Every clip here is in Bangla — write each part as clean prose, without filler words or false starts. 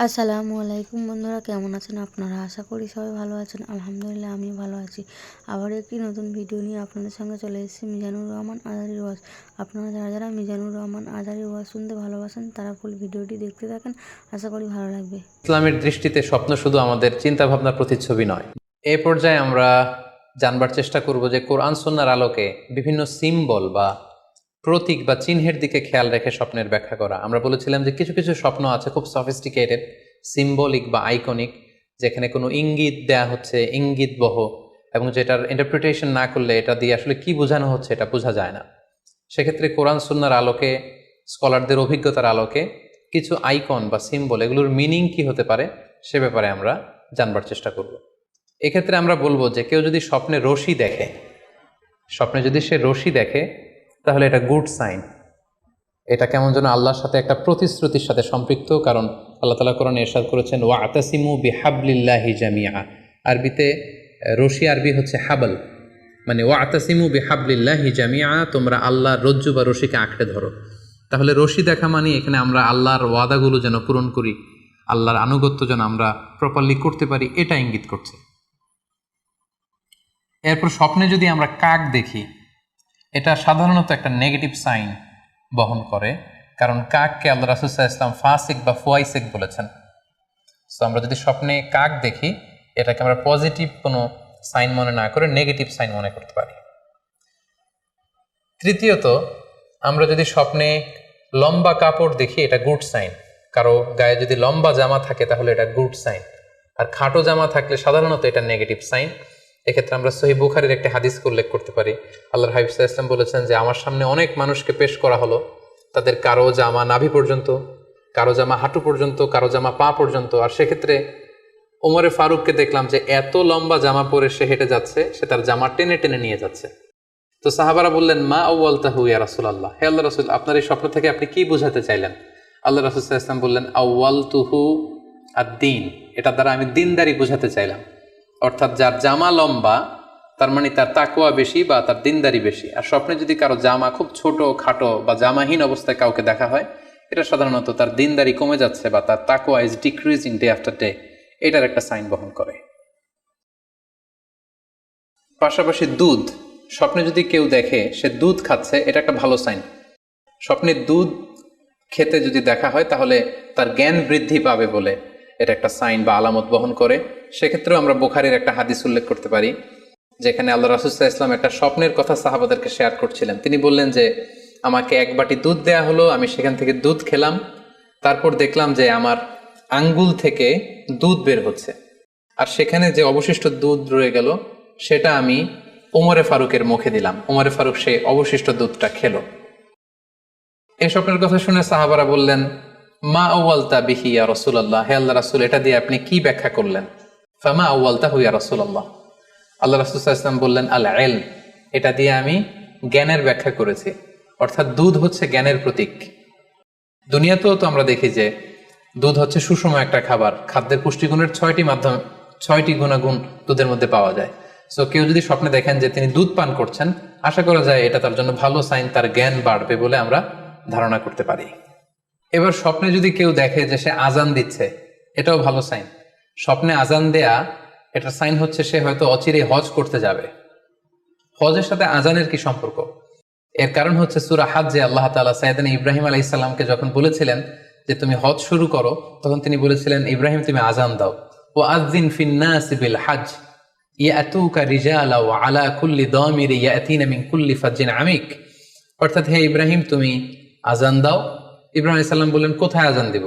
আসসালামু আলাইকুম বন্ধুরা, কেমন আছেন আপনারা? আশা করি সবাই ভালো আছেন। আলহামদুলিল্লাহ আমিও ভালো আছি। আবার একটি নতুন ভিডিও নিয়ে আপনাদের সঙ্গে চলে এসেছি মিজানুর রহমান আজারির ওয়াজ। আপনারা যারা যারা মিজানুর রহমান আজারির ওয়াজ শুনতে ভালোবাসেন তারা ফুল ভিডিওটি দেখতে থাকেন, আশা করি ভালো লাগবে। ইসলামের দৃষ্টিতে স্বপ্ন শুধু আমাদের চিন্তা ভাবনার প্রতিচ্ছবি নয়। এই পর্যায়ে আমরা জানবার চেষ্টা করব যে কোরআন সুন্নাহর আলোকে বিভিন্ন সিম্বল বা প্রতীক বা চিহ্নের দিকে খেয়াল রেখে স্বপ্নের ব্যাখ্যা করা। আমরা বলেছিলাম যে কিছু কিছু স্বপ্ন আছে খুব সফিস্টিকেটেড, সিম্বলিক বা আইকনিক, যেখানে কোনো ইঙ্গিত দেয়া হচ্ছে, ইঙ্গিত বহ, এবং যেটার ইন্টারপ্রিটেশন না করলে এটা দিয়ে আসলে কি বোঝানো হচ্ছে এটা বোঝা যায় না। সেক্ষেত্রে কোরআন সুন্নাহর আলোকে, স্কলারদের অভিজ্ঞতার আলোকে কিছু আইকন বা সিম্বল, এগুলোর মিনিং কি হতে পারে সে ব্যাপারে আমরা জানবার চেষ্টা করব। এক্ষেত্রে আমরা বলবো যে কেউ যদি স্বপ্নে রশি দেখে, স্বপ্নে যদি সে রশি দেখে তাহলে এটা গুড সাইন। এটা কেমন যেন আল্লাহর সাথে একটা প্রতিশ্রুতির সাথে সম্পৃক্ত, কারণ আল্লাহ তাআলা কোরআনে ইরশাদ করেছেন ওয়াতাসিমু বিহাবলিল্লাহি জামিআ। আরবিতে রশি আরবি হচ্ছে হাবল, মানে ওয়াতাসিমু বিহাবলিল্লাহি জামিআ, তোমরা আল্লাহর রজ্জু বা রশিকে আঁকড়ে ধরো। তাহলে রশি দেখা মানে এখানে আমরা আল্লাহর ওয়াদাগুলো যেন পূরণ করি, আল্লাহর আনুগত্য যেন আমরা প্রপারলি করতে পারি, এটা ইঙ্গিত করছে। এরপর স্বপ্নে যদি আমরা কাক দেখি, এটা সাধারণত একটা নেগেটিভ সাইন বহন করে, কারণ কাককে আল্লাহ রাসূল সাল্লাল্লাহু আলাইহি ওয়াসাল্লাম ফাসিক বা ফুয়াইসিক বলেছেন। সো আমরা যদি স্বপ্নে কাক দেখি, এটাকে আমরা পজিটিভ কোনো সাইন মনে না করে নেগেটিভ সাইন মনে করতে পারি। তৃতীয়ত, আমরা যদি স্বপ্নে লম্বা কাপড় দেখি, এটা গুড সাইন। কারো গায়ে যদি লম্বা জামা থাকে তাহলে এটা গুড সাইন, আর খাটো জামা থাকলে সাধারণত এটা নেগেটিভ সাইন। এক্ষেত্রে আমরা সহিহ বুখারীর একটি হাদিসকে উল্লেখ করতে পারি। আল্লাহর হাবিব সাল্লাল্লাহু আলাইহি ওয়াসাল্লাম বলেছেন যে আমার সামনে অনেক মানুষকে পেশ করা হলো, তাদের কারো জামা নাভি পর্যন্ত, কারো জামা হাঁটু পর্যন্ত, কারো জামা পা পর্যন্ত। আর সেক্ষেত্রে ওমরে ফারুককে দেখলাম যে এত লম্বা জামা পরে সে হেঁটে যাচ্ছে, সে তার জামা টেনে টেনে নিয়ে যাচ্ছে। তো সাহাবারা বললেন মা আউয়ালতাহু ইয়া রাসূলুল্লাহ, হে আল্লাহর রাসূল, আপনার এই স্বপ্ন থেকে আপনি কি বোঝাতে চাইলেন? আল্লাহ রাসূল সাল্লাল্লাহু আলাইহি ওয়াসাল্লাম বললেন আউয়ালতুহু আদ-দীন, এটা দ্বারা আমি দিনদারি বোঝাতে চাইলাম। অর্থাৎ যার জামা লম্বা তার মানে তার তাকওয়া বেশি বা তার দিনদারি বেশি। আর স্বপ্নে যদি কারো জামা খুব ছোট খাটো বা জামাহীন অবস্থায় কাউকে দেখা হয়, এটা সাধারণত তার দিনদারি কমে যাচ্ছে বা তার তাকওয়া is decreasing day after day, এটার একটা সাইন বহন করে। পাশাপাশি দুধ, স্বপ্নে যদি কেউ দেখে সে দুধ খাচ্ছে, এটা একটা ভালো সাইন। স্বপ্নে দুধ খেতে যদি দেখা হয় তাহলে তার জ্ঞান বৃদ্ধি পাবে বলে এটা একটা সাইন বা আলামত বহন করে। সেক্ষেত্রেও আমরা বুখারীর একটা হাদিস উল্লেখ করতে পারি, যেখানে আল্লাহ রাসূল সাল্লাল্লাহু আলাইহি ওয়াসাল্লাম একটা স্বপ্নের কথা সাহাবাদেরকে শেয়ার করছিলেন। তিনি বললেন যে আমাকে এক বাটি দুধ দেয়া হলো, আমি সেখান থেকে দুধ খেলাম, তারপর দেখলাম যে আমার আঙ্গুল থেকে দুধ বের হচ্ছে, আর সেখানে যে অবশিষ্ট দুধ রয়ে গেল সেটা আমি ওমরে ফারুকের মুখে দিলাম। ওমরে ফারুক সে অবশিষ্ট দুধটা খেলো। এই স্বপ্নের কথা শুনে সাহাবারা বললেন মা আউয়ালতা বিহি ইয়া রাসূলুল্লাহ, হে আল্লাহর রাসূল, এটা দিয়ে আপনি কি ব্যাখ্যা করলেন? ফামা আউয়ালতাহু ইয়া রাসূলুল্লাহ, আল্লাহ রাসূল সাল্লাল্লাহু আলাইহি ওয়াসাল্লাম বললেন আল ইলম, এটা দিয়ে আমি জ্ঞানের ব্যাখ্যা করেছি। অর্থাৎ দুধ হচ্ছে জ্ঞানের প্রতীক। দুনিয়াতেও তো আমরা দেখি যে দুধ হচ্ছে সুষম একটা খাবার, খাদ্যের পুষ্টিগুণের 6টি গুণাগুণ দুধের মধ্যে পাওয়া যায়। সো কেউ যদি স্বপ্নে দেখেন যে তিনি দুধ পান করছেন, আশা করা যায় এটা তার জন্য ভালো সাইন, তার জ্ঞান বাড়বে বলে আমরা ধারণা করতে পারি। এবার স্বপ্নে যদি কেউ দেখে যে সে আজান দিচ্ছে, এটাও ভালো সাইন। স্বপ্নে আজান দেয়া, এটা সাইন হচ্ছে সে হয়তো অচিরে হজ করতে যাবে। হজের সাথে আজানের কি সম্পর্ক? এর কারণ হচ্ছে সূরা হজ্জে আল্লাহ তাআলা সাইয়েদনা ইব্রাহিম আলাইহিস সালামকে যখন বলেছিলেন যে তুমি হজ শুরু করো, তখন তিনি বলেছিলেন ইব্রাহিম তুমি আজান দাও, ওয়া আযযিন ফিন নাসি বিল হজ ইয়াতুকা রিজালা ওয়া আলা কুল্লি দামির ইয়াতিনা মিন কুল্লি ফাজ্জিন আমিক। অর্থাৎ হে ইব্রাহিম তুমি আজান দাও। ইব্রাহিম আলাইহিস সালাম বললেন কোথায় আজান দিব?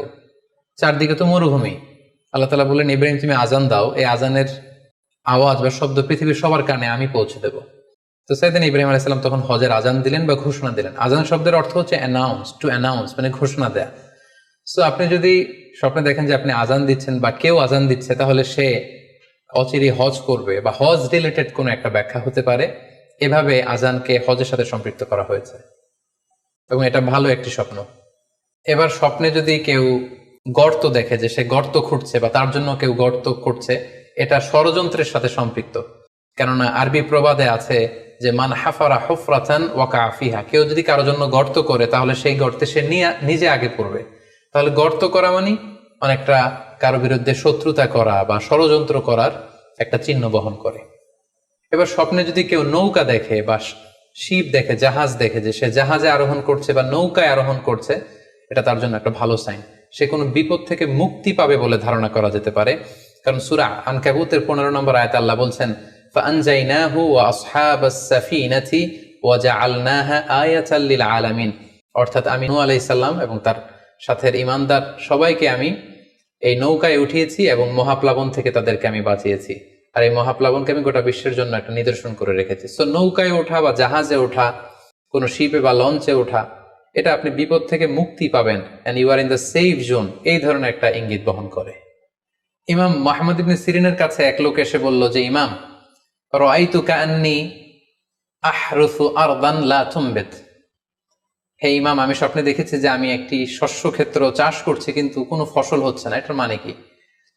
চারদিকে তো মরুভূমি। আল্লাহ তাআলা বললেন ইব্রাহিম তুমি আজান দাও, এই আজানের আওয়াজ বা শব্দ পৃথিবীর সবার কানে আমি পৌঁছে দেব। তো সাইয়েদনা ইব্রাহিম আলাইহিস সালাম তখন হজের আজান দিলেন বা ঘোষণা দিলেন। আজান শব্দের অর্থ হচ্ছে অ্যানাউন্স, টু অ্যানাউন্স, মানে ঘোষণা দেয়া। সো আপনি যদি স্বপ্নে দেখেন যে আপনি আজান দিচ্ছেন বা কেউ আজান দিচ্ছে, তাহলে সে অচিরে হজ করবে বা হজ রিলেটেড কোনো একটা ব্যাখ্যা হতে পারে। এভাবে আজানকে হজের সাথে সম্পৃক্ত করা হয়েছে এবং এটা ভালো একটি স্বপ্ন। এবার স্বপ্নে যদি কেউ গর্ত দেখে যে সে গর্ত খুঁড়ছে বা তার জন্য কেউ গর্ত করছে, এটা ষড়যন্ত্রের সাথে সম্পৃক্ত। কেননা আরবি প্রবাদে আছে যে মান হাফারা হুফরাতান ওয়াকা ফিহা, কেউ যদি কারোর জন্য গর্ত করে তাহলে সেই গর্তে সে নিজে আগে পড়বে। তাহলে গর্ত করা মানে অনেকটা কারো বিরুদ্ধে শত্রুতা করা বা ষড়যন্ত্র করার একটা চিহ্ন বহন করে। এবার স্বপ্নে যদি কেউ নৌকা দেখে বা শিপ দেখে, জাহাজ দেখে, যে সে জাহাজে আরোহণ করছে বা নৌকায় আরোহণ করছে, এটা তার জন্য একটা ভালো সাইন। সে কোনো বিপদ থেকে মুক্তি পাবে বলে ধারণা করা যেতে পারে। কারণ সূরা আনকাবুতের 15 নম্বর আয়াতে আল্লাহ বলছেন, ফাআনজাইনাহু ওয়া আসহাবাস সাফিনাতি ওয়া জাআলনাহা আয়াতাল লিল আলামিন। অর্থাৎ আমি নূহ আলাইহিস সালাম এবং তার সাথের ঈমানদার সবাইকে আমি এই নৌকায় উঠিয়েছি এবং মহাপ্লাবন থেকে তাদেরকে আমি বাঁচিয়েছি। আর এই মহাপ্লাবনকে আমি গোটা বিশ্বের জন্য একটা নিদর্শন করে রেখেছি। সো নৌকায় ওঠা বা জাহাজে ওঠা, কোনো শিপে বা লঞ্চে ওঠা, এটা আপনি বিপদ থেকে মুক্তি পাবেন, and you are in the safe zone, এই ধরনের একটা ইঙ্গিত বহন করে। ইমাম মুহাম্মদ ইবনে সিরিনের কাছে এক লোক এসে বলল যে, ইমাম, রাআইতু কাআন্নী আহরুসু আরদান লা তুমবিত। হে ইমাম, আমি স্বপ্নে দেখেছি যে আমি একটি শস্য ক্ষেত্র চাষ করছি কিন্তু কোনো ফসল হচ্ছে না, এটার মানে কি?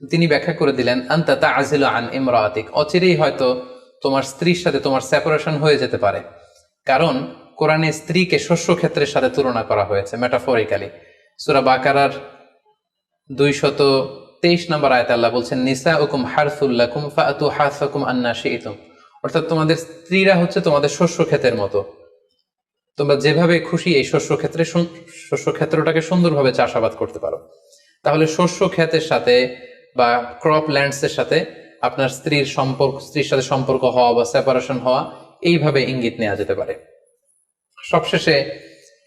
তিনি ব্যাখ্যা করে দিলেন, আনতা তা'জিলু আন ইমরাতিক, অচিরেই হয়তো তোমার স্ত্রীর সাথে তোমার সেপারেশন হয়ে যেতে পারে। কারণ কোরআনে স্ত্রীকে শস্য ক্ষেত্রের সাথে তুলনা করা হয়েছে মেটাফরিক্যালি। সূরা বাকারার 223 নম্বর আয়াতে আল্লাহ বলছেন, নিসাউকুম হারসুল লাকুম ফাআতু হারসাকুম আন্না শি'তুম। অর্থাৎ তোমাদের স্ত্রীরা হচ্ছে তোমাদের শস্য ক্ষেতের মতো, তোমরা যেভাবে খুশি এই শস্য ক্ষেত্রটাকে সুন্দরভাবে চাষাবাদ করতে পারো। তাহলে শস্য ক্ষেতের সাথে বা ক্রপ ল্যান্ডস এর সাথে আপনার স্ত্রীর সাথে সম্পর্ক হওয়া বা সেপারেশন হওয়া, এইভাবে ইঙ্গিত নেওয়া যেতে পারে। সবশেষে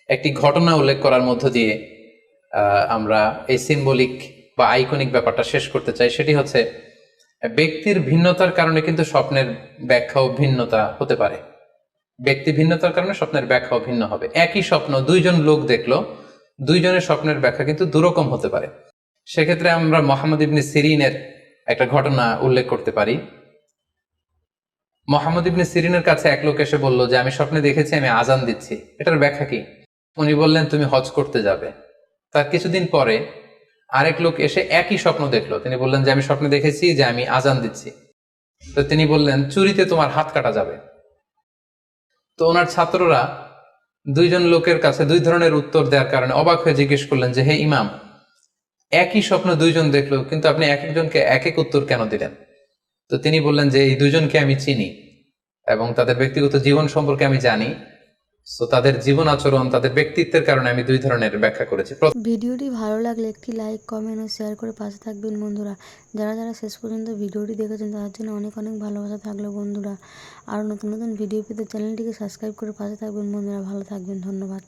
একটি ঘটনা উল্লেখ করার মধ্য দিয়ে আমরা এই সিম্বলিক বা আইকনিক ব্যাপারটা শেষ করতে চাই। সেটি হচ্ছে, ব্যক্তির ভিন্নতার কারণে কিন্তু স্বপ্নের ব্যাখ্যাও ভিন্নতা হতে পারে। ব্যক্তি ভিন্নতার কারণে স্বপ্নের ব্যাখ্যাও ভিন্ন হবে। একই স্বপ্ন দুইজন লোক দেখলো, দুইজনের স্বপ্নের ব্যাখ্যা কিন্তু দুরকম হতে পারে। সেক্ষেত্রে আমরা মুহাম্মদ ইবনে সিরিনের একটা ঘটনা উল্লেখ করতে পারি। মুহাম্মদ ইবনে সিরিনের কাছে এক লোক এসে বলল যে, আমি স্বপ্নে দেখেছি আমি আজান দিচ্ছি, এটার ব্যাখ্যা কি? উনি বললেন, তুমি হজ করতে যাবে। তার কিছুদিন পরে আরেক লোক এসে একই স্বপ্ন দেখলো, তিনি বললেন যে, আমি স্বপ্নে দেখেছি যে আমি আজান দিচ্ছি। তো তিনি বললেন, চুরিতে তোমার হাত কাটা যাবে। তো ওনার ছাত্ররা দুইজন লোকের কাছে দুই ধরনের উত্তর দেওয়ার কারণে অবাক হয়ে জিজ্ঞেস করলেন যে, হে ইমাম, একই স্বপ্ন দুইজন দেখলো কিন্তু আপনি এক একজনকে এক এক উত্তর কেন দিলেন? তো তিনি বললেন যে, এই দুইজনকে আমি চিনি এবং তাদের ব্যক্তিগত জীবন সম্পর্কে আমি জানি। সো তাদের জীবন আচরণ, তাদের ব্যক্তিত্বের কারণে আমি দুই ধরনের ব্যাখ্যা করেছি। ভিডিওটি ভালো লাগলে একটি লাইক, কমেন্ট ও শেয়ার করে পাশে থাকবেন বন্ধুরা। যারা যারা শেষ পর্যন্ত ভিডিওটি দেখেছেন তাদের জন্য অনেক অনেক ভালোবাসা থাকলো বন্ধুরা। আর নতুন নতুন ভিডিও পেতে চ্যানেলটিকে সাবস্ক্রাইব করে পাশে থাকবেন বন্ধুরা। ভালো থাকবেন, ধন্যবাদ।